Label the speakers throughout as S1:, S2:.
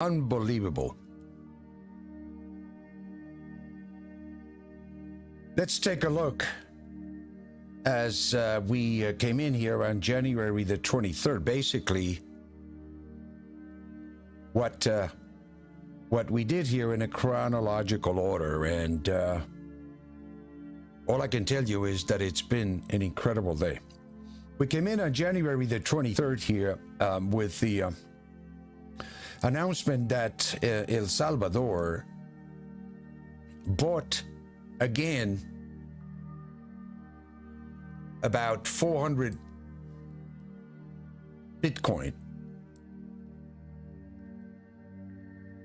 S1: Unbelievable. Let's take a look as we came in here on January the 23rd. Basically, what we did here in a chronological order, and all I can tell you is that it's been an incredible day. We came in on January the 23rd here with the announcement that El Salvador bought again about 400 Bitcoin.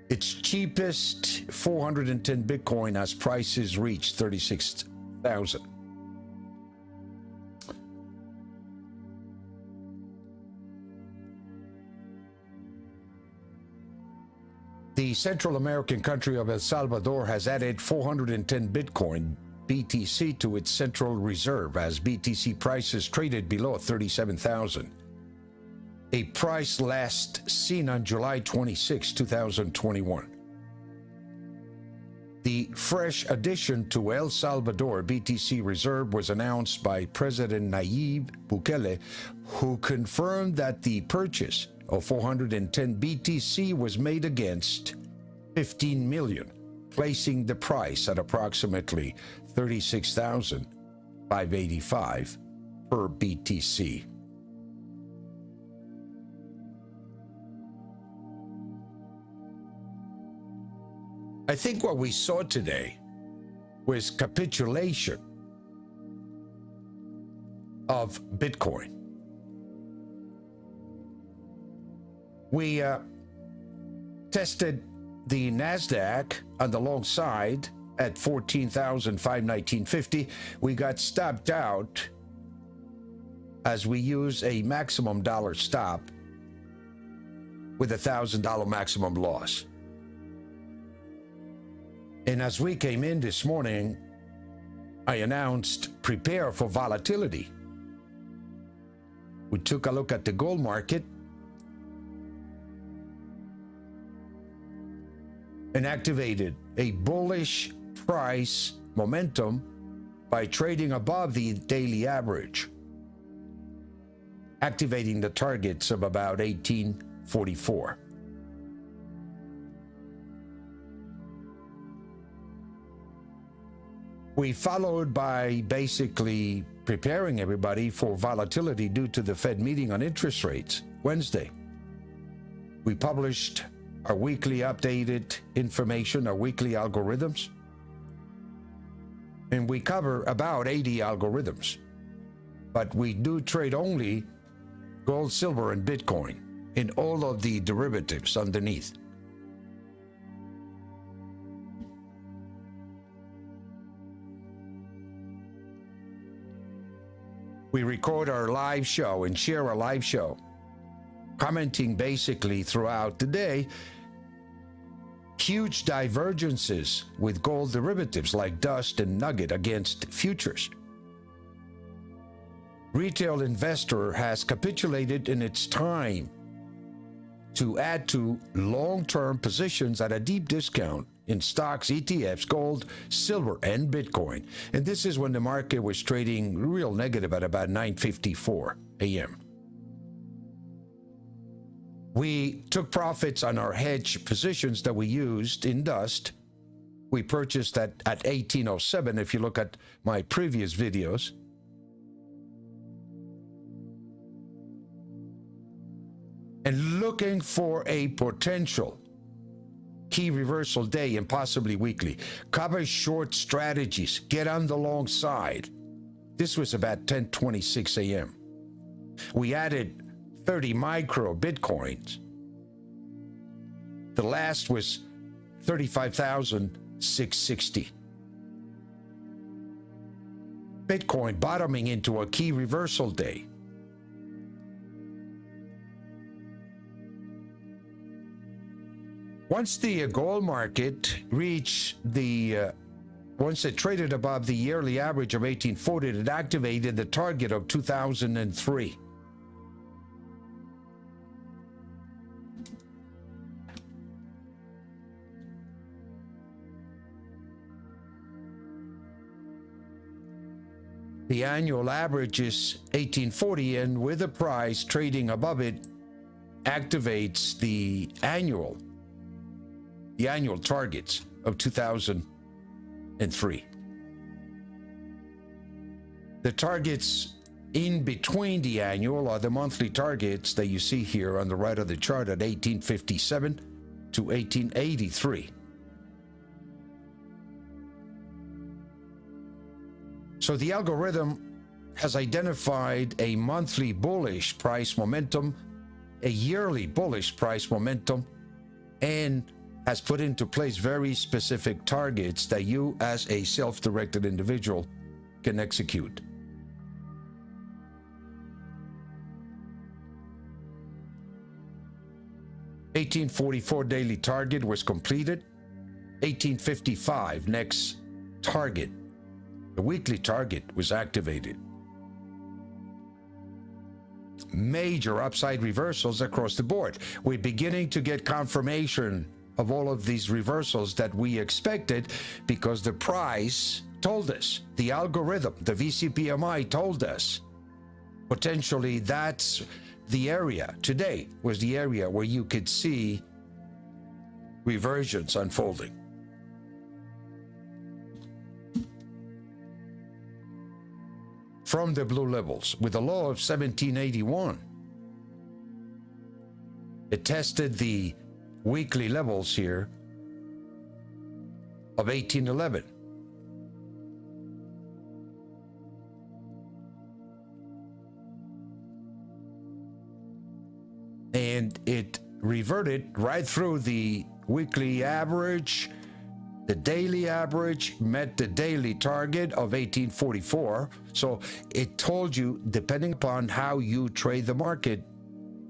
S1: Its cheapest 410 Bitcoin as prices reached 36,000. The Central American country of El Salvador has added 410 Bitcoin BTC to its central reserve as BTC prices traded below 37,000. A price last seen on July 26, 2021. The fresh addition to El Salvador BTC reserve was announced by President Nayib Bukele, who confirmed that the purchase of 410 BTC was made against 15 million, placing the price at approximately 36,585 per BTC. I think what we saw today was capitulation of Bitcoin. We tested the NASDAQ on the long side at 14,519.50. We got stopped out as we use a maximum dollar stop with $1,000 maximum loss. And as we came in this morning, I announced prepare for volatility. We took a look at the gold market and activated a bullish price momentum by trading above the daily average, activating the targets of about 1844. We followed by basically preparing everybody for volatility due to the Fed meeting on interest rates Wednesday. We published our weekly updated information, our weekly algorithms, and we cover about 80 algorithms. But we do trade only gold, silver, and Bitcoin in all of the derivatives underneath. We record our live show and share our live show, commenting basically throughout the day huge divergences with gold derivatives like dust and nugget against futures. Retail investor has capitulated in its time to add to long-term positions at a deep discount in stocks, ETFs, gold, silver, and Bitcoin. And this is when the market was trading real negative at about 9:54 a.m. We took profits on our hedge positions that we used in dust. We purchased at 1807 if you look at my previous videos. And looking for a potential key reversal day and possibly weekly. Cover short strategies. Get on the long side. This was about 10:26 a.m. We added 30 micro Bitcoins. The last was 35,660. Bitcoin bottoming into a key reversal day. Once the gold market reached once it traded above the yearly average of 1840, it activated the target of 2003. The annual average is 1840, and with the price trading above it, activates the annual targets of 2003. The targets in between the annual are the monthly targets that you see here on the right of the chart at 1857 to 1883. So the algorithm has identified a monthly bullish price momentum, a yearly bullish price momentum, and has put into place very specific targets that you as a self-directed individual can execute. $18.44 daily target was completed. $18.55 next target. The weekly target was activated. Major upside reversals across the board. We're beginning to get confirmation of all of these reversals that we expected because the price told us, the algorithm, the VCPMI told us. Potentially that's the area, today was the area where you could see reversions unfolding. From the blue levels, with a low of 1781, it tested the weekly levels here of 1811. And it reverted right through the weekly average. The daily average met the daily target of 1844. So it told you, depending upon how you trade the market,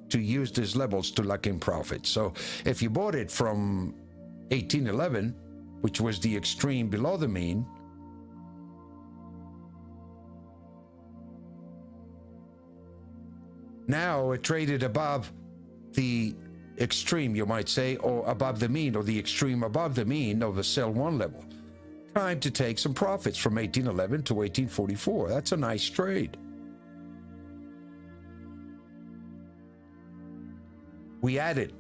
S1: to use these levels to lock in profit. So if you bought it from 1811, which was the extreme below the mean, now it traded above the extreme, you might say, or above the mean, or the extreme above the mean of a sell one level. Time to take some profits from 1811 to 1844. That's a nice trade. We added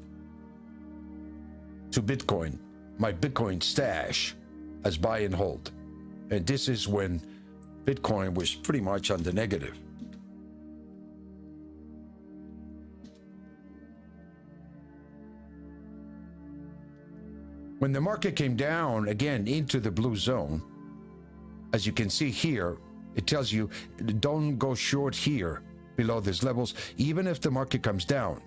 S1: to Bitcoin, my Bitcoin stash, as buy and hold. And this is when Bitcoin was pretty much on the negative. When the market came down again into the blue zone, as you can see here, it tells you don't go short here below these levels. Even if the market comes down,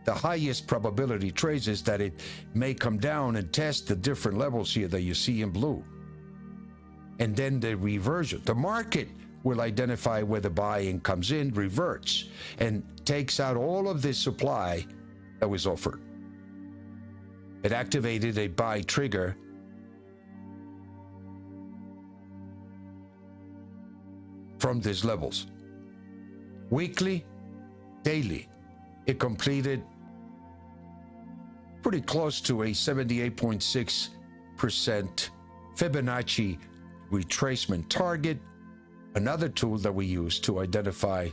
S1: the highest probability trades is that it may come down and test the different levels here that you see in blue. And then the reversion. The market will identify where the buying comes in, reverts, and takes out all of this supply that was offered. It activated a buy trigger from these levels. Weekly, daily, it completed pretty close to a 78.6% Fibonacci retracement target, another tool that we use to identify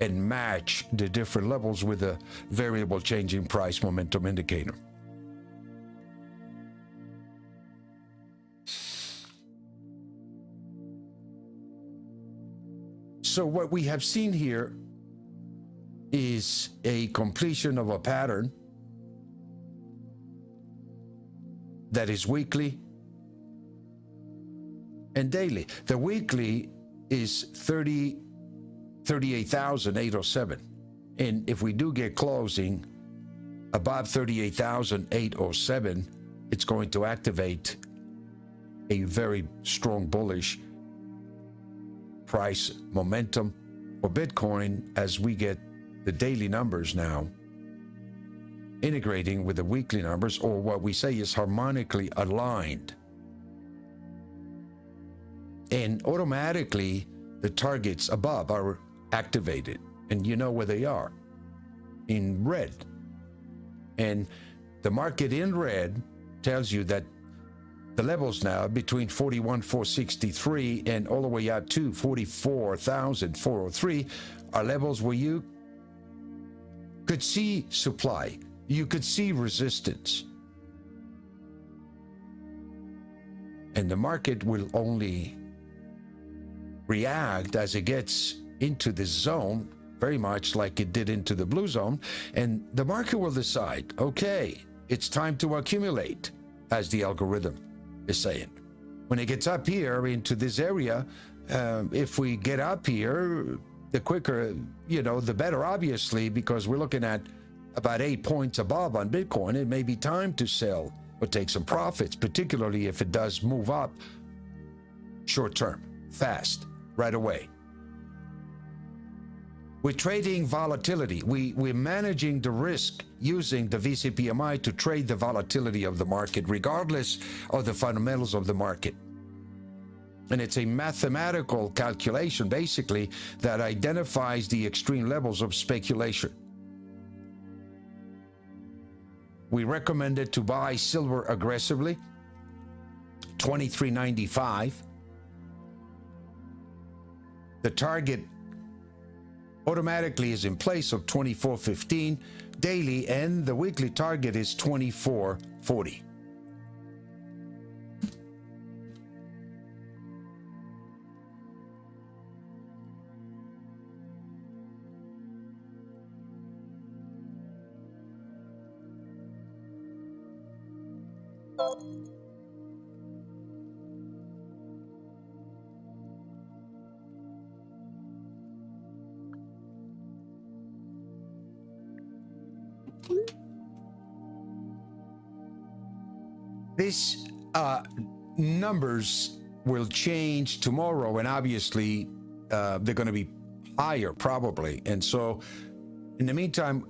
S1: and match the different levels with a variable changing price momentum indicator. So what we have seen here is a completion of a pattern that is weekly and daily. The weekly is 38,807. And if we do get closing above 38,807, it's going to activate a very strong bullish price momentum for Bitcoin as we get the daily numbers now integrating with the weekly numbers, or what we say is harmonically aligned. And automatically the targets above are activated, and you know where they are, in red. And the market in red tells you that the levels now between 41,463 and all the way out to 44,403 are levels where you could see supply, you could see resistance. And the market will only react as it gets into this zone, very much like it did into the blue zone, and the market will decide, okay, it's time to accumulate, as the algorithm is saying. When it gets up here into this area, if we get up here, the quicker, the better, obviously, because we're looking at about 8 points above on Bitcoin. It may be time to sell or take some profits, particularly if it does move up short term, fast, right away. We're trading volatility. We're managing the risk using the VCPMI to trade the volatility of the market, regardless of the fundamentals of the market. And it's a mathematical calculation, basically, that identifies the extreme levels of speculation. We recommended to buy silver aggressively, $23.95. The target automatically is in place of 24.15 daily, and the weekly target is 24.40. These numbers will change tomorrow, and obviously they're going to be higher probably. And so in the meantime,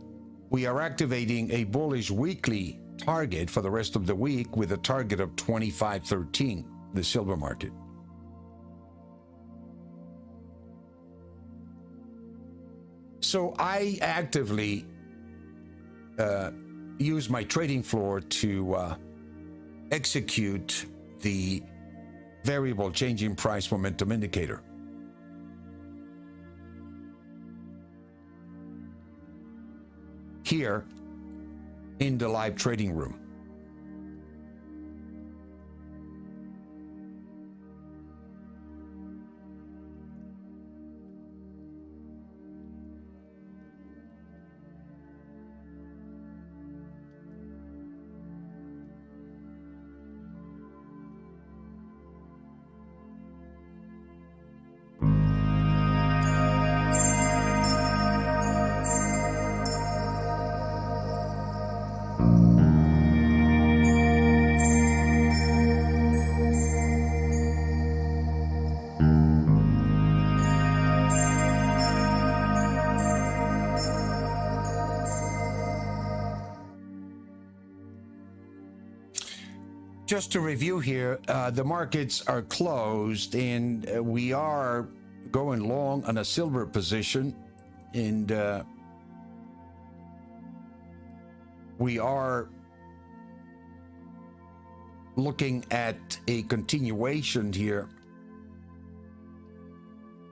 S1: we are activating a bullish weekly target for the rest of the week with a target of 25.13, the silver market. So I actively use my trading floor to execute the variable changing price momentum indicator. Here in the live trading room. Just to review here, the markets are closed, and we are going long on a silver position, and we are looking at a continuation here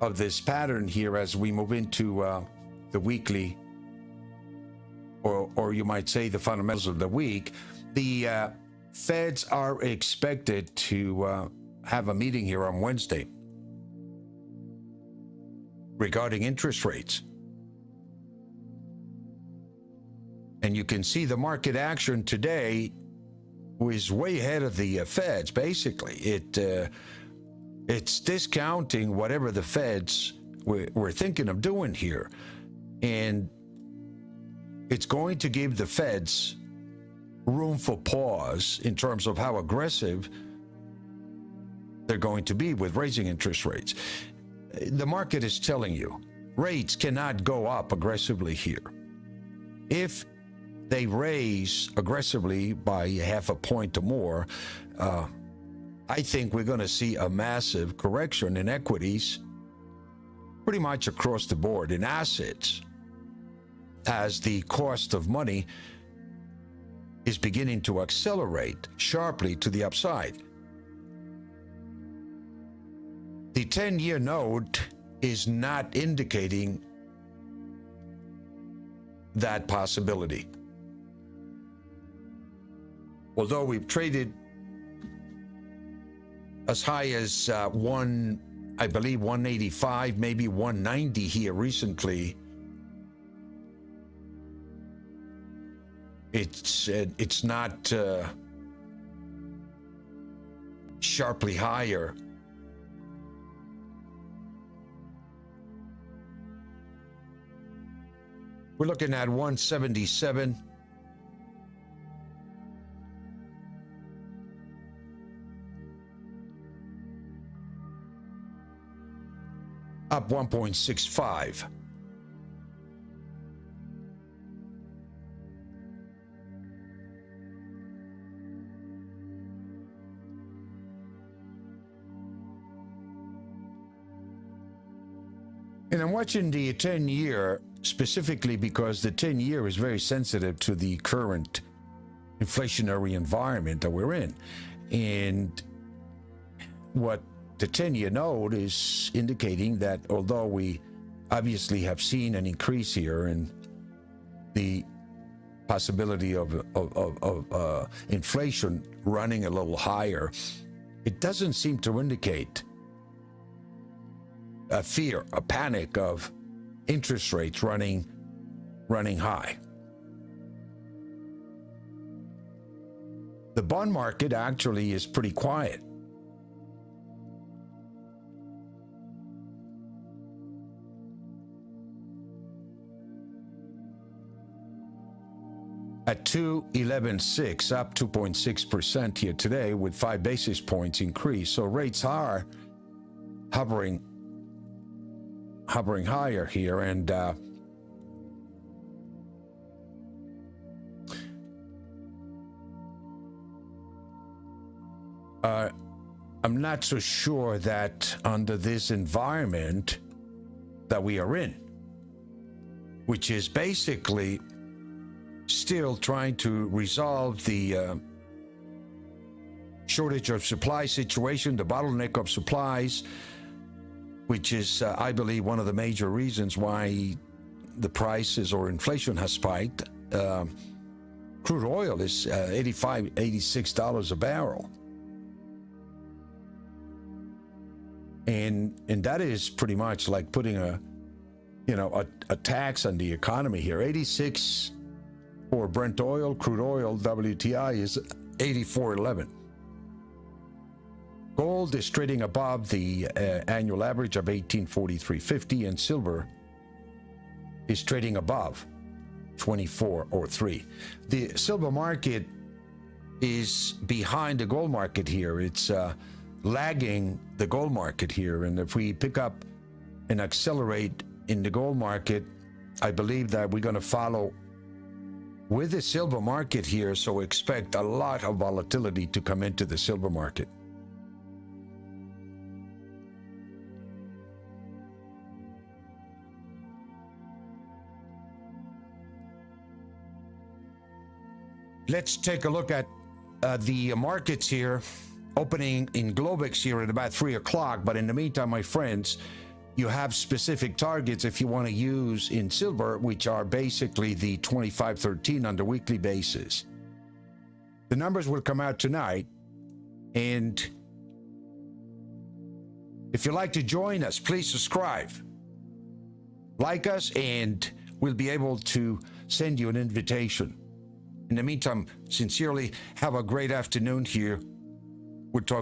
S1: of this pattern here as we move into the weekly, or you might say the fundamentals of the week. The Feds are expected to have a meeting here on Wednesday regarding interest rates. And you can see the market action today was way ahead of the Feds, basically. It's discounting whatever the Feds were thinking of doing here. And it's going to give the Feds room for pause in terms of how aggressive they're going to be with raising interest rates. The market is telling you rates cannot go up aggressively here. If they raise aggressively by half a point or more, I think we're going to see a massive correction in equities pretty much across the board, in assets, as the cost of money is beginning to accelerate sharply to the upside. The 10-year note is not indicating that possibility. Although we've traded as high as I believe 185, maybe 190 here recently, it's not sharply higher. We're looking at 177. Up 1.65. And I'm watching the 10-year specifically because the 10-year is very sensitive to the current inflationary environment that we're in. And what the 10-year note is indicating that although we obviously have seen an increase here in the possibility of inflation running a little higher, it doesn't seem to indicate a fear, a panic of interest rates running high. The bond market actually is pretty quiet. At 211.6, up 2.6% here today with 5 basis points increase. So rates are hovering higher here, and I'm not so sure that under this environment that we are in, which is basically still trying to resolve the shortage of supply situation, the bottleneck of supplies, which is, I believe, one of the major reasons why the prices or inflation has spiked. Crude oil is $85, $86 a barrel. And that is pretty much like putting a tax on the economy here. 86 for Brent oil, crude oil, WTI is 84.11. Gold is trading above the annual average of 1843.50, and silver is trading above 24.03. The silver market is behind the gold market here. It's lagging the gold market here, and if we pick up and accelerate in the gold market, I believe that we're going to follow with the silver market here, so expect a lot of volatility to come into the silver market. Let's take a look at the markets here, opening in Globex here at about 3 o'clock. But in the meantime, my friends, you have specific targets if you want to use in silver, which are basically the 2513 on the weekly basis. The numbers will come out tonight, and if you'd like to join us, please subscribe, like us, and we'll be able to send you an invitation. In the meantime, sincerely, have a great afternoon here. We'll talk